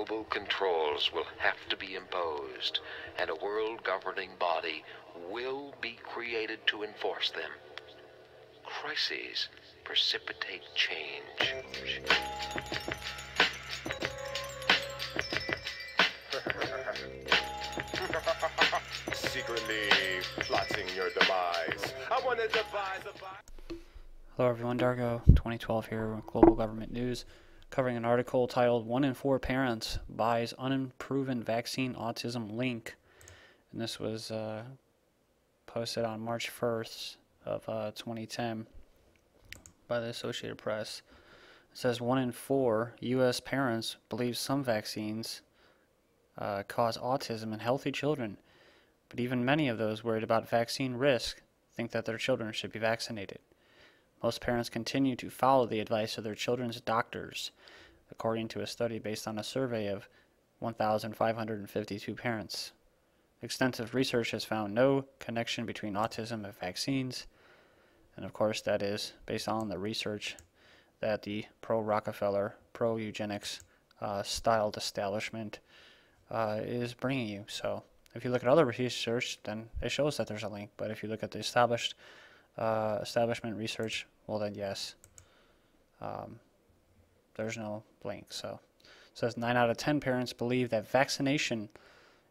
global controls will have to be imposed, and a world governing body will be created to enforce them. Crises precipitate change. Secretly plotting your demise. I want to devise a... Hello everyone, Dargo 2012 here with Global Government News, covering an article titled 1 in 4 Parents Buys Unproven Vaccine-Autism Link. And this was posted on March 1st of 2010 by the Associated Press. It says 1 in 4 U.S. parents believe some vaccines cause autism in healthy children, but even many of those worried about vaccine risk think that their children should be vaccinated. Most parents continue to follow the advice of their children's doctors, according to a study based on a survey of 1,552 parents. Extensive research has found no connection between autism and vaccines, and of course that is based on the research that the pro-Rockefeller, pro-eugenics styled establishment is bringing you. So if you look at other research, then it shows that there's a link, but if you look at the establishment research, well then yes, there's no link. So it says 9 out of 10 parents believe that vaccination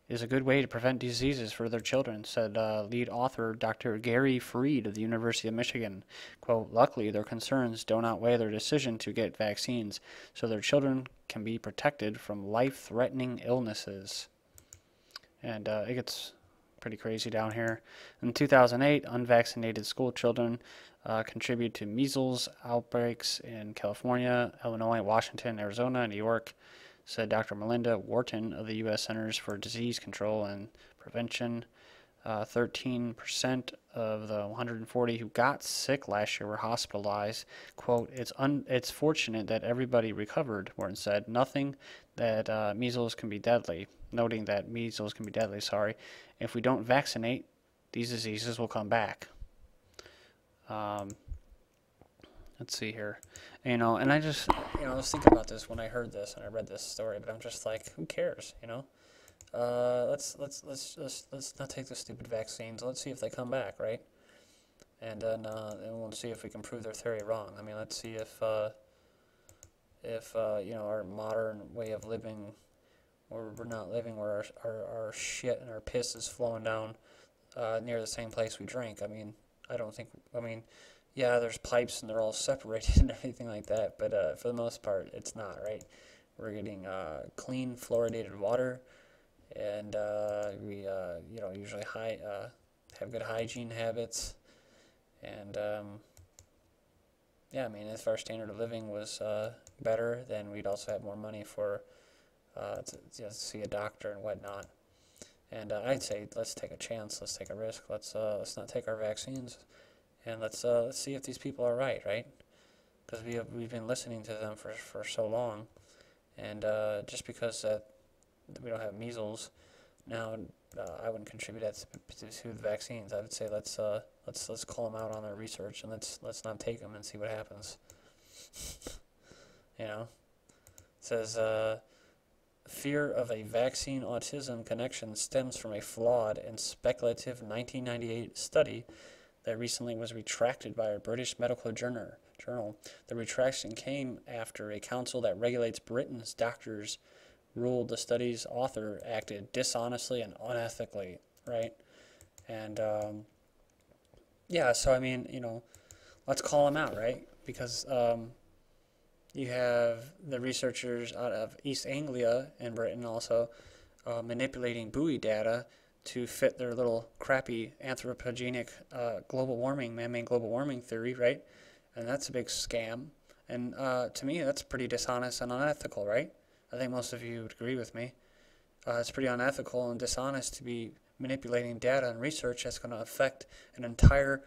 is a good way to prevent diseases for their children, said lead author Dr. Gary Freed of the University of Michigan. Quote, luckily their concerns don't outweigh their decision to get vaccines, so their children can be protected from life-threatening illnesses. And it gets pretty crazy down here. In 2008, unvaccinated school children contribute to measles outbreaks in California, Illinois, Washington, Arizona, and New York, said Dr. Melinda Wharton of the U.S. Centers for Disease Control and Prevention. 13% of the 140 who got sick last year were hospitalized. Quote, it's fortunate that everybody recovered, Wharton said. Noting that measles can be deadly. If we don't vaccinate, these diseases will come back. Let's see here. And I just, I was thinking about this when I heard this and I read this story, but I'm just like, who cares, let's not take the stupid vaccines. Let's see if they come back, right? And then we'll see if we can prove their theory wrong. I mean, let's see if our modern way of living, or we're not living where our shit and our piss is flowing down near the same place we drink. I mean, yeah, there's pipes and they're all separated and everything like that, but for the most part, it's not, right? We're getting clean, fluoridated water, and we, usually have good hygiene habits, and yeah, I mean, if our standard of living was better, then we'd also have more money for to see a doctor and whatnot. And I'd say let's take a chance, let's take a risk, let's not take our vaccines, and let's see if these people are right? Because we've been listening to them for so long, and just because we don't have measles now, I wouldn't contribute that to the vaccines. I would say let's call them out on their research, and let's not take them and see what happens. It says fear of a vaccine-autism connection stems from a flawed and speculative 1998 study that recently was retracted by a British medical journal. The retraction came after a council that regulates Britain's doctors ruled the study's author acted dishonestly and unethically, right? And yeah, so I mean, let's call them out, right? Because you have the researchers out of East Anglia in Britain also manipulating buoy data to fit their little crappy anthropogenic global warming, man-made global warming theory, right? And that's a big scam. And to me, that's pretty dishonest and unethical, right? I think most of you would agree with me. It's pretty unethical and dishonest to be manipulating data and research that's going to affect an entire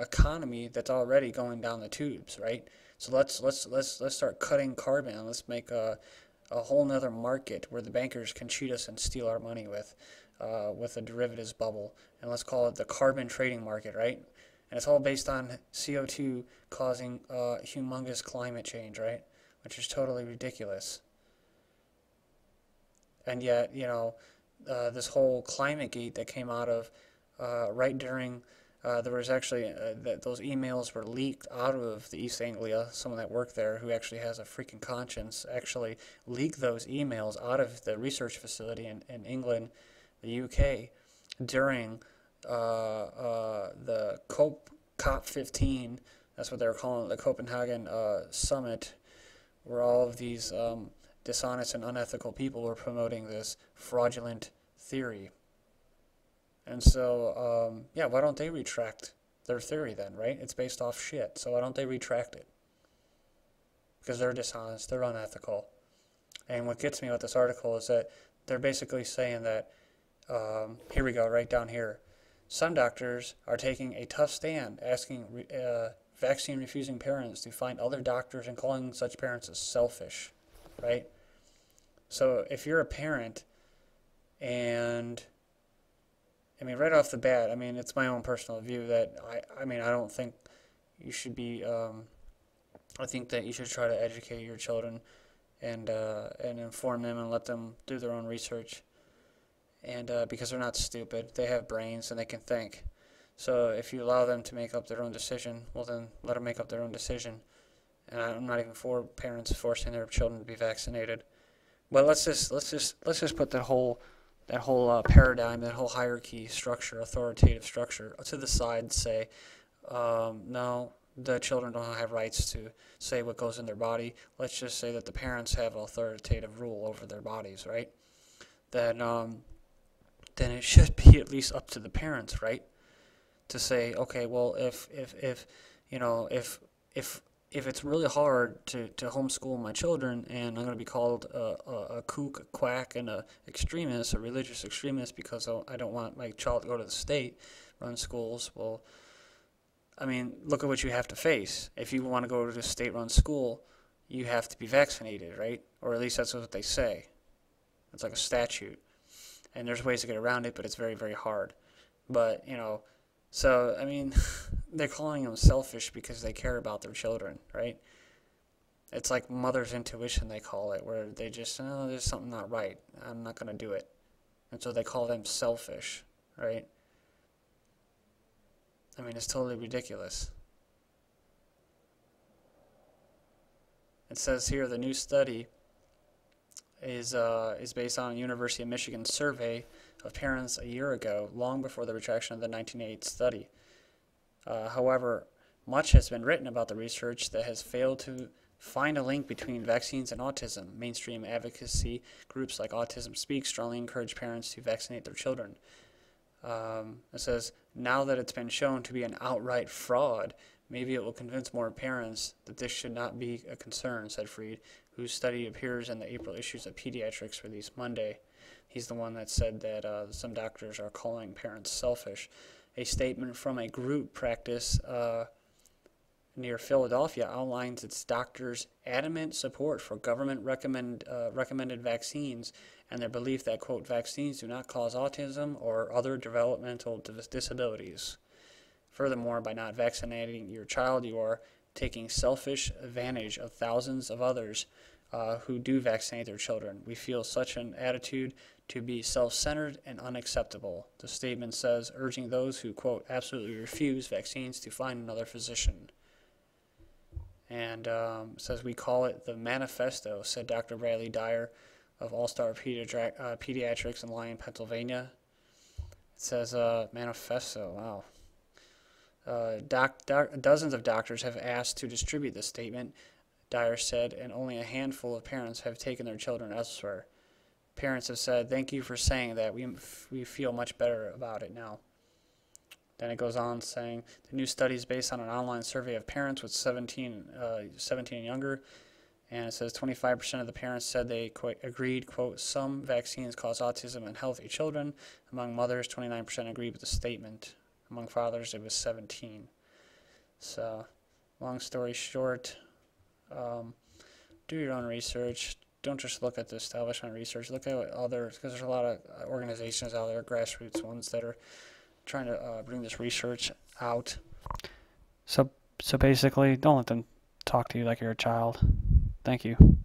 economy that's already going down the tubes, right? So let's start cutting carbon. Let's make a whole nother market where the bankers can cheat us and steal our money with a derivatives bubble, and let's call it the carbon trading market, right? And it's all based on CO2 causing humongous climate change, right? which is totally ridiculous. And yet, this whole climate gate that came out of right during, there was actually, those emails were leaked out of the East Anglia. Someone that worked there who actually has a freaking conscience actually leaked those emails out of the research facility in England, the UK, during the COP15, that's what they were calling it, the Copenhagen Summit, where all of these dishonest and unethical people were promoting this fraudulent theory. And so, why don't they retract their theory then, right? It's based off shit, so why don't they retract it? Because they're dishonest, they're unethical. And what gets me with this article is that they're basically saying that, here we go, right down here. Some doctors are taking a tough stand, asking vaccine-refusing parents to find other doctors and calling such parents as selfish, right? So if you're a parent, and right off the bat, it's my own personal view that I don't think you should be. I think that you should try to educate your children and inform them and let them do their own research. And because they're not stupid, they have brains and they can think. So if you allow them to make up their own decision, well then let them make up their own decision. And I'm not even for parents forcing their children to be vaccinated. But let's just put that whole paradigm, that whole hierarchy structure, authoritative structure, to the side and say, no, the children don't have rights to say what goes in their body. Let's just say that the parents have authoritative rule over their bodies, right? Then it should be at least up to the parents, right? To say, okay, well, if it's really hard to homeschool my children, and I'm going to be called a kook, a quack, and a extremist, a religious extremist, because I don't want my child to go to the state-run schools, well, look at what you have to face. If you want to go to the state-run school, you have to be vaccinated, right? Or at least that's what they say. It's like a statute. And there's ways to get around it, but it's very, very hard. But, so, they're calling them selfish because they care about their children, right? It's like mother's intuition, they call it, where they just, there's something not right. I'm not going to do it. And so they call them selfish, right? It's totally ridiculous. It says here the new study is based on a University of Michigan survey of parents a year ago, long before the retraction of the 1988 study. However, much has been written about the research that has failed to find a link between vaccines and autism. Mainstream advocacy groups like Autism Speaks strongly encourage parents to vaccinate their children. It says, now that it's been shown to be an outright fraud, maybe it will convince more parents that this should not be a concern, said Freed, whose study appears in the April issues of Pediatrics released Monday. He's the one that said that some doctors are calling parents selfish. A statement from a group practice near Philadelphia outlines its doctors' adamant support for government recommended vaccines and their belief that, quote, vaccines do not cause autism or other developmental disabilities. Furthermore, by not vaccinating your child, you are taking selfish advantage of thousands of others who do vaccinate their children. We feel such an attitude to be self-centered and unacceptable. The statement says, urging those who, quote, absolutely refuse vaccines to find another physician. And says, we call it the manifesto, said Dr. Bradley Dyer of All-Star Pediatrics in Lyon, Pennsylvania. It says manifesto, wow. Dozens of doctors have asked to distribute this statement, Dyer said, and only a handful of parents have taken their children elsewhere. Parents have said, thank you for saying that. We feel much better about it now. Then it goes on saying, the new study is based on an online survey of parents with 17 and younger, and it says 25% of the parents said they agreed, quote, some vaccines cause autism in healthy children. Among mothers, 29% agreed with the statement. Among fathers, it was 17. So, long story short, do your own research. Don't just look at the establishment research. Look at others, because there's a lot of organizations out there, grassroots ones, that are trying to bring this research out. So basically, don't let them talk to you like you're a child. Thanks. Thank you.